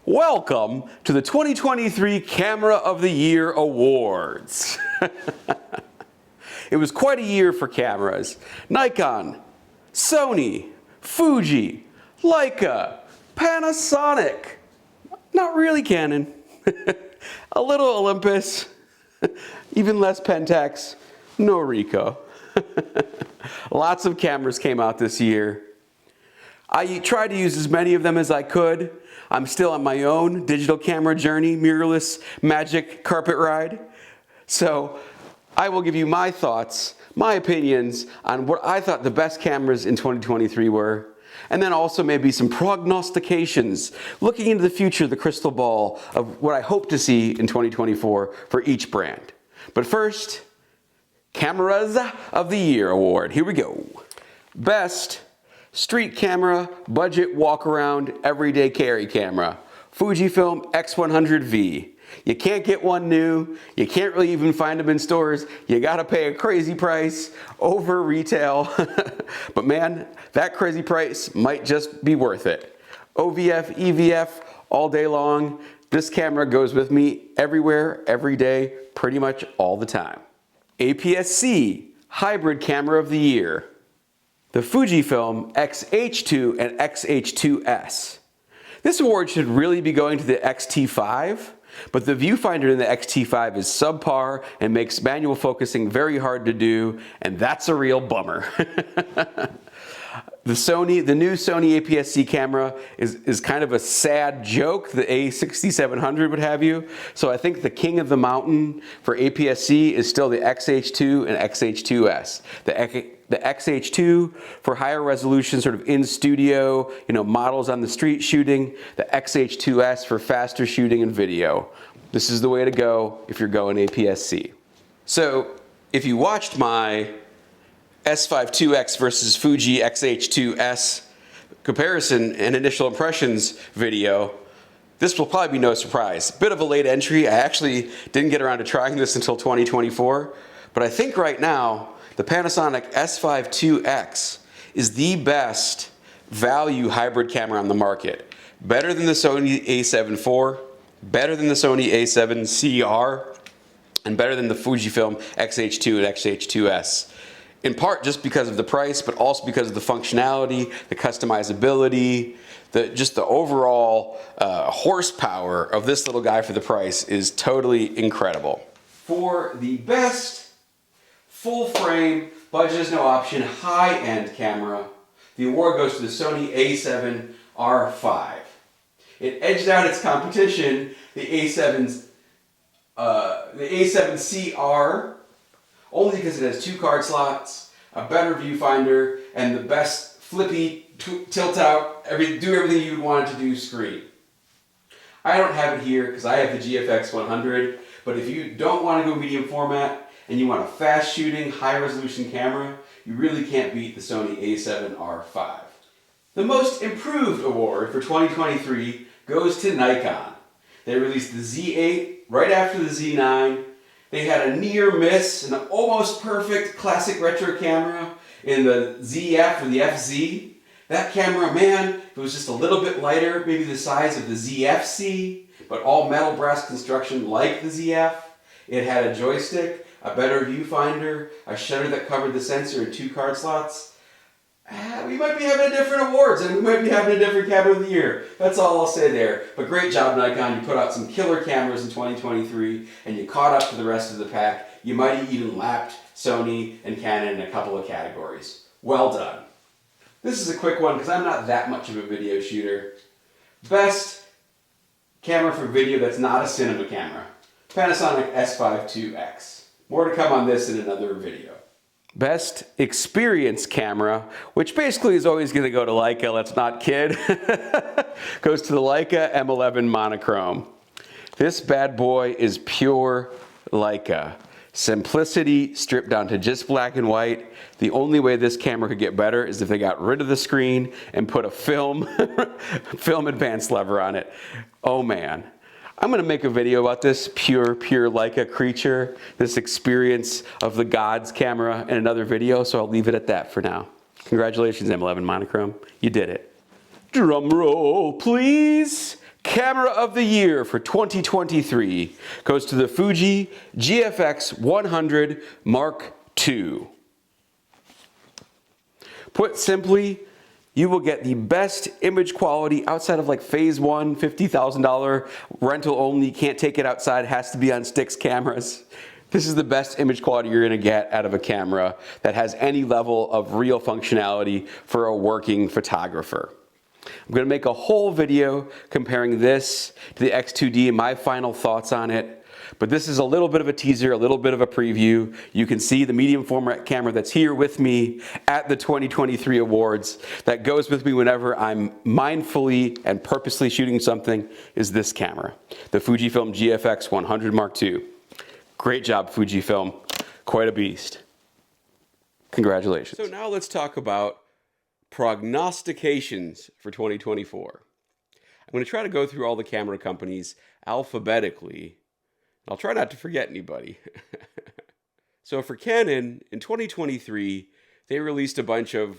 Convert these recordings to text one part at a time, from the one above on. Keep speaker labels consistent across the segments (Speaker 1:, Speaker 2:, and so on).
Speaker 1: Welcome to the 2023 Camera of the Year Awards. It was quite a year for cameras. Nikon, Sony, Fuji, Leica, Panasonic, not really Canon, a little Olympus, even less Pentax, no Ricoh. Lots of cameras came out this year. I tried to use as many of them as I could. I'm still on my own digital camera journey, mirrorless magic carpet ride. So I will give you my thoughts, my opinions on what I thought the best cameras in 2023 were, and then also maybe some prognostications, looking into the future, the crystal ball of what I hope to see in 2024 for each brand. But first, Cameras of the Year Award. Here we go. Best street camera, budget walk-around, everyday carry camera. Fujifilm X100V. You can't get one new. You can't really even find them in stores. You gotta pay a crazy price over retail. But man, that crazy price might just be worth it. OVF, EVF, all day long. This camera goes with me everywhere, every day, pretty much all the time. APS-C, Hybrid Camera of the Year. The Fujifilm X-H2 and X-H2S. This award should really be going to the X-T5, but the viewfinder in the X-T5 is subpar and makes manual focusing very hard to do, and that's a real bummer. The new Sony APS-C camera is kind of a sad joke. The A6700 would have you. So I think the king of the mountain for APS-C is still the X-H2 and X-H2S. The X-H2 for higher resolution, sort of in studio, models on the street shooting. The X-H2S for faster shooting and video. This is the way to go if you're going APS-C. So if you watched my S5 versus Fuji X-H2S comparison and initial impressions video, this will probably be no surprise. Bit of a late entry. I actually didn't get around to trying this until 2024, but I think right now the Panasonic S5 2X is the best value hybrid camera on the market. Better than the Sony A7 IV, better than the Sony A7 CR, and better than the Fujifilm X-H2 and X-H2S. In part just because of the price, but also because of the functionality, the customizability, just the overall horsepower of this little guy for the price is totally incredible. For the best full frame, budget is no option, high-end camera, the award goes to the Sony A7 R5. It edged out its competition, the A7 CR, only because it has 2 card slots, a better viewfinder, and the best flippy, tilt out, do everything you would want it to do screen. I don't have it here because I have the GFX 100, but if you don't want to go medium format and you want a fast shooting, high resolution camera, you really can't beat the Sony A7 R5. The most improved award for 2023 goes to Nikon. They released the Z8 right after the Z9. They had a near miss, an almost perfect classic retro camera in the ZF or the FZ. That camera, man, if it was just a little bit lighter, maybe the size of the ZFC, but all metal brass construction like the ZF. It had a joystick, a better viewfinder, a shutter that covered the sensor, and 2 card slots. We might be having different awards, and we might be having a different camera of the year. That's all I'll say there. But great job, Nikon. You put out some killer cameras in 2023, and you caught up to the rest of the pack. You might have even lapped Sony and Canon in a couple of categories. Well done. This is a quick one because I'm not that much of a video shooter. Best camera for video that's not a cinema camera. Panasonic S5 2X. More to come on this in another video. Best experience camera, which basically is always going to go to Leica, let's not kid, goes to the Leica M11 monochrome. This bad boy is pure Leica. Simplicity stripped down to just black and white. The only way this camera could get better is if they got rid of the screen and put a film advance lever on it. Oh man. I'm going to make a video about this pure Leica creature, this experience of the gods camera in another video, so I'll leave it at that for now. Congratulations, M11 monochrome. You did it. Drum roll, please. Camera of the Year for 2023 goes to the Fuji GFX 100 Mark II. Put simply, you will get the best image quality outside of like phase one, $50,000 rental only, can't take it outside, has to be on sticks cameras. This is the best image quality you're gonna get out of a camera that has any level of real functionality for a working photographer. I'm gonna make a whole video comparing this to the X2D and my final thoughts on it. But this is a little bit of a teaser, a little bit of a preview. You can see the medium format camera that's here with me at the 2023 awards, that goes with me whenever I'm mindfully and purposely shooting something, is this camera, the Fujifilm GFX 100 Mark II. Great job, Fujifilm. Quite a beast. Congratulations. So now let's talk about prognostications for 2024. I'm going to try to go through all the camera companies alphabetically. I'll try not to forget anybody. So for Canon, in 2023, they released a bunch of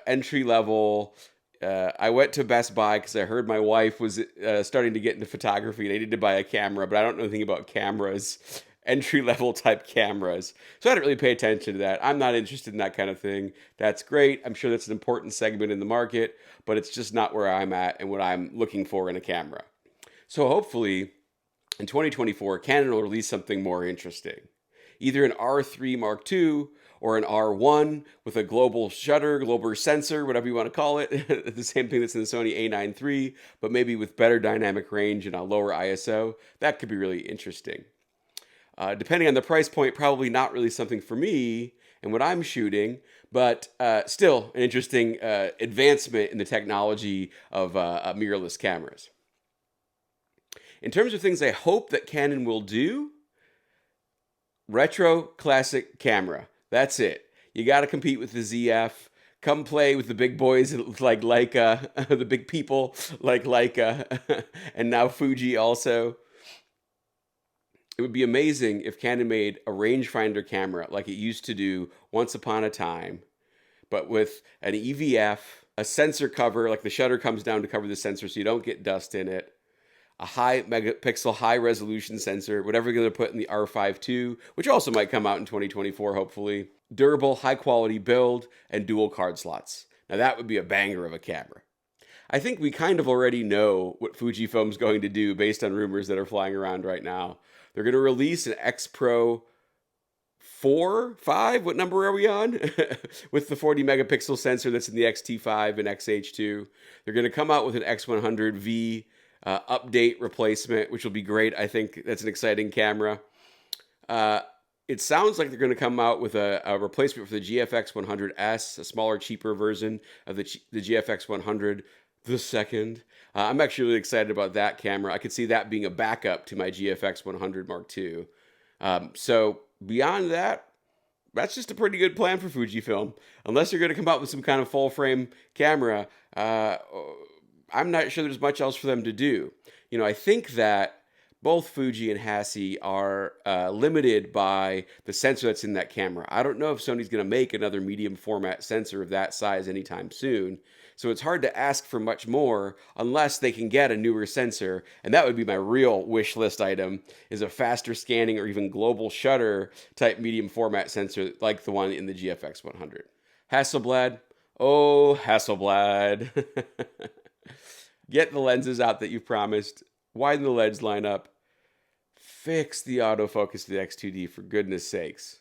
Speaker 1: entry-level. I went to Best Buy because I heard my wife was starting to get into photography and I needed to buy a camera, but I don't know anything about cameras, entry-level type cameras. So I didn't really pay attention to that. I'm not interested in that kind of thing. That's great. I'm sure that's an important segment in the market, but it's just not where I'm at and what I'm looking for in a camera. So hopefully, in 2024, Canon will release something more interesting. Either an R3 Mark II or an R1 with a global shutter, global sensor, whatever you want to call it. The same thing that's in the Sony A9 III, but maybe with better dynamic range and a lower ISO. That could be really interesting. Depending on the price point, probably not really something for me and what I'm shooting, but still an interesting advancement in the technology of mirrorless cameras. In terms of things I hope that Canon will do, retro classic camera. That's it. You got to compete with the ZF. Come play with the big boys like Leica, the big people like Leica, and now Fuji also. It would be amazing if Canon made a rangefinder camera like it used to do once upon a time, but with an EVF, a sensor cover, like the shutter comes down to cover the sensor so you don't get dust in it, a high megapixel, high resolution sensor, whatever you're going to put in the R5 II, which also might come out in 2024, hopefully. Durable, high quality build, and dual card slots. Now that would be a banger of a camera. I think we kind of already know what Fujifilm's going to do based on rumors that are flying around right now. They're going to release an X Pro 4, 5, what number are we on? With the 40 megapixel sensor that's in the X-T5 and XH2. They're going to come out with an X100V update replacement, which will be great. I think that's an exciting camera. It sounds like they're going to come out with a replacement for the GFX 100S, a smaller, cheaper version of the GFX 100 the second. I'm actually really excited about that camera. I could see that being a backup to my GFX 100 Mark II. So beyond that, that's just a pretty good plan for Fujifilm. Unless you're going to come out with some kind of full frame camera, I'm not sure there's much else for them to do. You know, I think that both Fuji and Hassi are limited by the sensor that's in that camera. I don't know if Sony's going to make another medium format sensor of that size anytime soon. So it's hard to ask for much more unless they can get a newer sensor. And that would be my real wish list item, is a faster scanning or even global shutter type medium format sensor like the one in the GFX 100. Hasselblad. Oh, Hasselblad. Get the lenses out that you promised. Widen the lens lineup. Fix the autofocus to the X2D, for goodness sakes.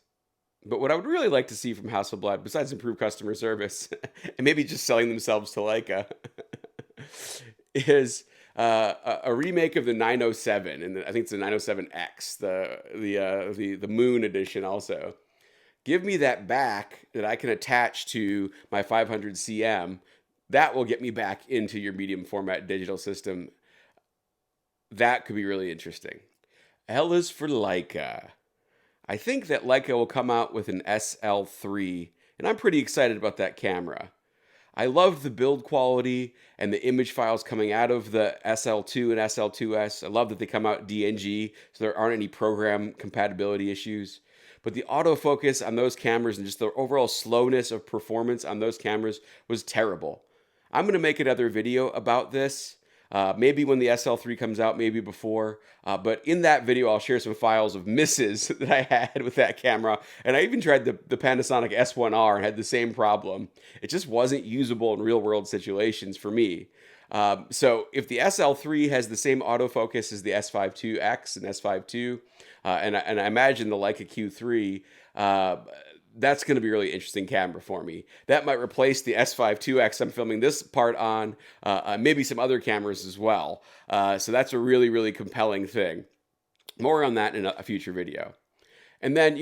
Speaker 1: But what I would really like to see from Hasselblad, besides improved customer service, and maybe just selling themselves to Leica, is a remake of the 907, and I think it's the 907X, the Moon edition also. Give me that back that I can attach to my 500 CM. That will get me back into your medium format digital system. That could be really interesting. L is for Leica. I think that Leica will come out with an SL3, and I'm pretty excited about that camera. I love the build quality and the image files coming out of the SL2 and SL2S. I love that they come out DNG, so there aren't any program compatibility issues. But the autofocus on those cameras and just the overall slowness of performance on those cameras was terrible. I'm going to make another video about this. Maybe when the SL3 comes out, maybe before. But in that video, I'll share some files of misses that I had with that camera. And I even tried the Panasonic S1R and had the same problem. It just wasn't usable in real world situations for me. So if the SL3 has the same autofocus as the S5 II X and S5 II, and I imagine the Leica Q3, that's going to be a really interesting camera for me. That might replace the S5 IIX I'm filming this part on, maybe some other cameras as well. So that's a really, really compelling thing. More on that in a future video. And then,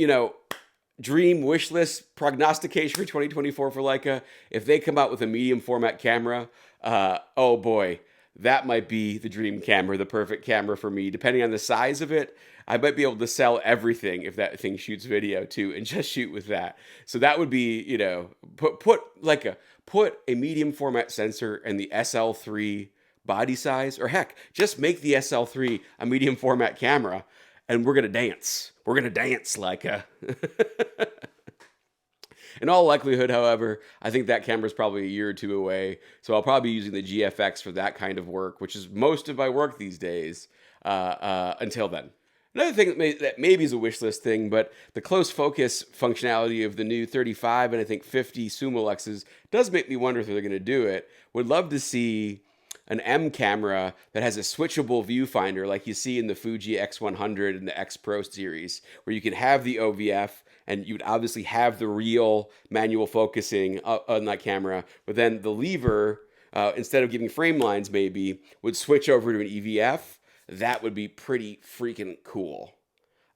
Speaker 1: dream wish list prognostication for 2024 for Leica. If they come out with a medium format camera, oh boy, that might be the dream camera, the perfect camera for me. Depending on the size of it, I might be able to sell everything if that thing shoots video too, and just shoot with that. So that would be, put a medium format sensor in the SL3 body size, or heck, just make the SL3 a medium format camera, and we're gonna dance. We're gonna dance like a. In all likelihood, however, I think that camera is probably a year or two away, so I'll probably be using the GFX for that kind of work, which is most of my work these days, until then. Another thing that maybe is a wish list thing, but the close focus functionality of the new 35 and I think 50 Sumo Luxes does make me wonder if they're going to do it. Would love to see an M camera that has a switchable viewfinder like you see in the Fuji X100 and the X Pro series, where you can have the OVF and you'd obviously have the real manual focusing on that camera, but then the lever, instead of giving frame lines maybe, would switch over to an EVF. That would be pretty freaking cool.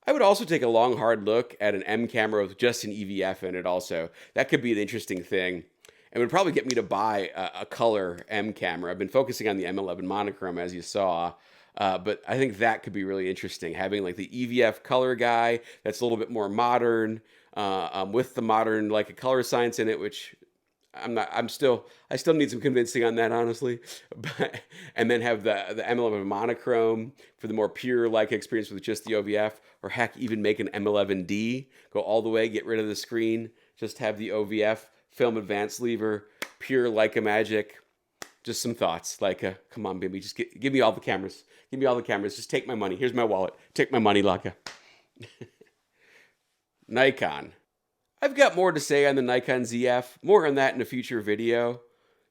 Speaker 1: I would also take a long, hard look at an M camera with just an EVF in it also. That could be an interesting thing. It would probably get me to buy a color M camera. I've been focusing on the M11 monochrome, as you saw. But I think that could be really interesting. Having like the EVF color guy that's a little bit more modern, with the modern like a color science in it, which I still need some convincing on that, honestly. And then have the M11 monochrome for the more pure Leica experience with just the OVF, or heck, even make an M11D, go all the way, get rid of the screen, just have the OVF, film advanced lever, pure Leica magic. Just some thoughts. Leica, come on, baby, just give me all the cameras. Give me all the cameras. Just take my money. Here's my wallet. Take my money, Leica. Nikon. I've got more to say on the Nikon ZF. More on that in a future video.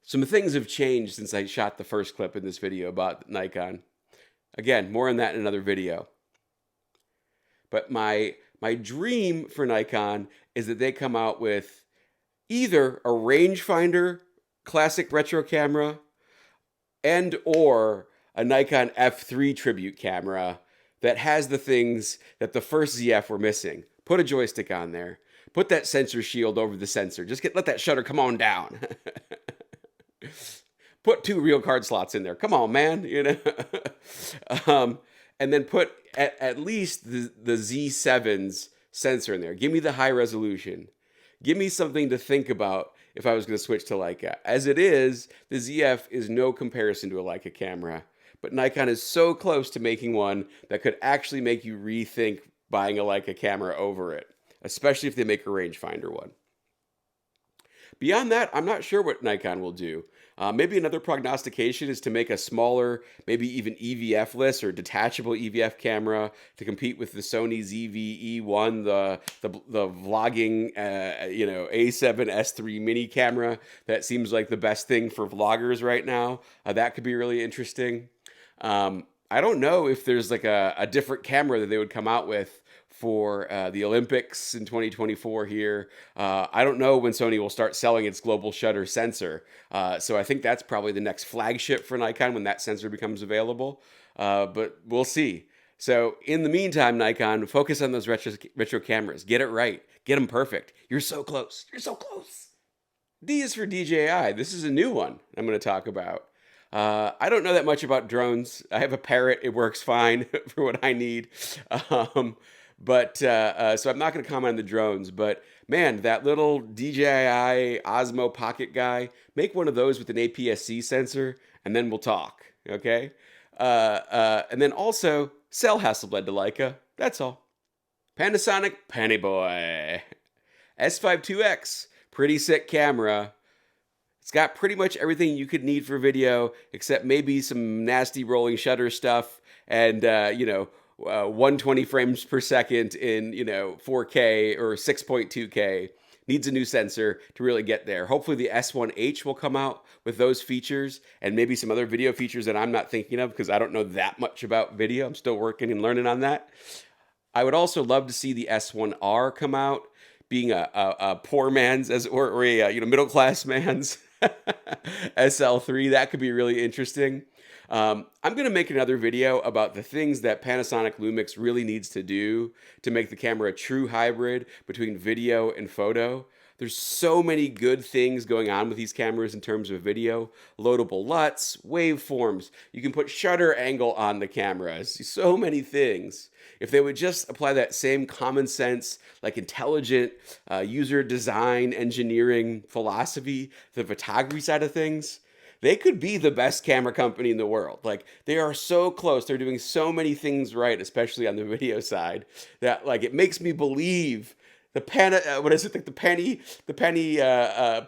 Speaker 1: Some things have changed since I shot the first clip in this video about Nikon. Again, more on that in another video. But my dream for Nikon is that they come out with either a rangefinder classic retro camera and or a Nikon F3 tribute camera that has the things that the first ZF were missing. Put a joystick on there. Put that sensor shield over the sensor. Just let that shutter come on down. Put 2 real card slots in there. Come on, man. And then put at least the Z7's sensor in there. Give me the high resolution. Give me something to think about if I was going to switch to Leica. As it is, the ZF is no comparison to a Leica camera. But Nikon is so close to making one that could actually make you rethink buying a Leica camera over it, especially if they make a rangefinder one. Beyond that, I'm not sure what Nikon will do. Maybe another prognostication is to make a smaller, maybe even EVF-less or detachable EVF camera to compete with the Sony ZV-E1, the vlogging, A7S3 mini camera that seems like the best thing for vloggers right now. That could be really interesting. I don't know if there's like a different camera that they would come out with for the Olympics in 2024 here. I don't know when Sony will start selling its global shutter sensor. So I think that's probably the next flagship for Nikon when that sensor becomes available. But we'll see. So in the meantime, Nikon, focus on those retro cameras. Get it right. Get them perfect. You're so close. You're so close. D is for DJI. This is a new one I'm going to talk about. I don't know that much about drones. I have a Parrot. It works fine for what I need. So I'm not going to comment on the drones, but man, that little DJI Osmo Pocket guy, make one of those with an APS-C sensor, and then we'll talk, okay? And then also, sell Hasselblad to Leica. That's all. Panasonic Panny Boy. S5 IIX, pretty sick camera. It's got pretty much everything you could need for video, except maybe some nasty rolling shutter stuff and, 120 frames per second in, 4K or 6.2K. Needs a new sensor to really get there. Hopefully the S1H will come out with those features and maybe some other video features that I'm not thinking of because I don't know that much about video. I'm still working and learning on that. I would also love to see the S1R come out, being a poor man's or a middle class man's SL3. That could be really interesting. I'm going to make another video about the things that Panasonic Lumix really needs to do to make the camera a true hybrid between video and photo. There's so many good things going on with these cameras in terms of video. Loadable LUTs, waveforms. You can put shutter angle on the cameras. So many things. If they would just apply that same common sense, like intelligent user design engineering philosophy to the photography side of things, they could be the best camera company in the world. Like, they are so close. They're doing so many things right, especially on the video side, that like it makes me believe the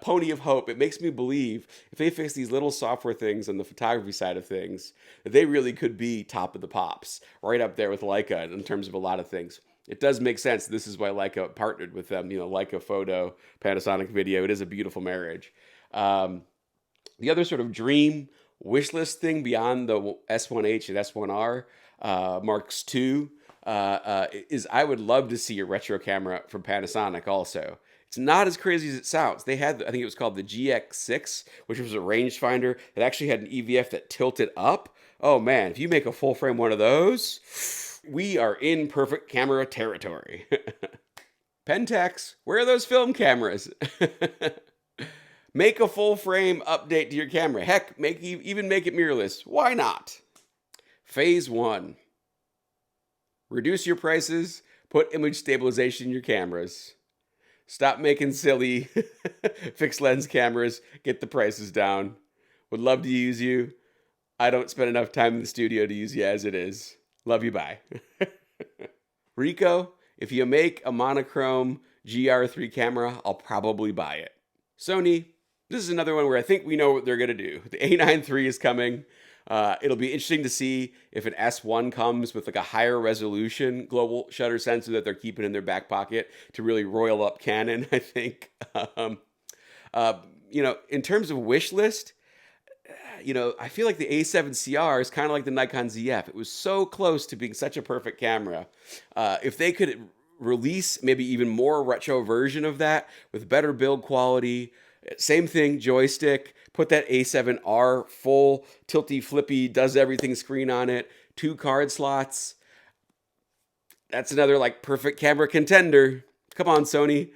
Speaker 1: pony of hope. It makes me believe if they fix these little software things on the photography side of things, that they really could be top of the pops, right up there with Leica in terms of a lot of things. It does make sense. This is why Leica partnered with them. Leica Photo, Panasonic Video. It is a beautiful marriage. The other sort of dream wish list thing beyond the S1H and S1R Marks II is I would love to see a retro camera from Panasonic also. It's not as crazy as it sounds. They had, I think it was called the GX6, which was a rangefinder that actually had an EVF that tilted up. Oh man, if you make a full frame one of those, we are in perfect camera territory. Pentax, where are those film cameras? Make a full frame update to your camera. Heck, even make it mirrorless. Why not? Phase 1. Reduce your prices, put image stabilization in your cameras. Stop making silly fixed lens cameras, get the prices down. Would love to use you. I don't spend enough time in the studio to use you as it is. Love you, bye. Rico, if you make a monochrome GR3 camera, I'll probably buy it. Sony, this is another one where I think we know what they're going to do. The A9 III is coming. It'll be interesting to see if an S1 comes with like a higher resolution global shutter sensor that they're keeping in their back pocket to really royal up Canon, I think. In terms of wish list, I feel like the A7CR is kind of like the Nikon ZF. It was so close to being such a perfect camera. If they could release maybe even more retro version of that with better build quality, same thing, joystick, put that A7R full tilty flippy, does everything screen on it, 2 card slots. That's another like perfect camera contender. Come on, Sony.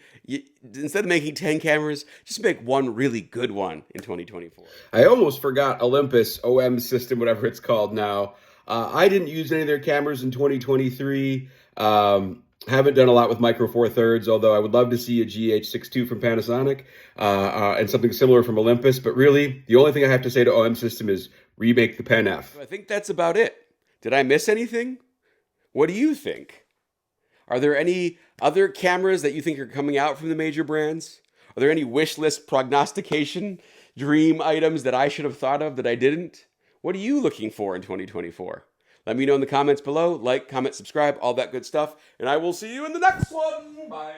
Speaker 1: Instead of making 10 cameras, just make one really good one in 2024. I almost forgot Olympus OM system, whatever it's called now. I didn't use any of their cameras in 2023. Haven't done a lot with Micro Four Thirds, although I would love to see a GH6II from Panasonic and something similar from Olympus. But really, the only thing I have to say to OM system is remake the Pen F. I think that's about it. Did I miss anything? What do you think? Are there any other cameras that you think are coming out from the major brands? Are there any wish list prognostication dream items that I should have thought of that I didn't? What are you looking for in 2024? Let me know in the comments below. Like, comment, subscribe, all that good stuff. And I will see you in the next one. Bye.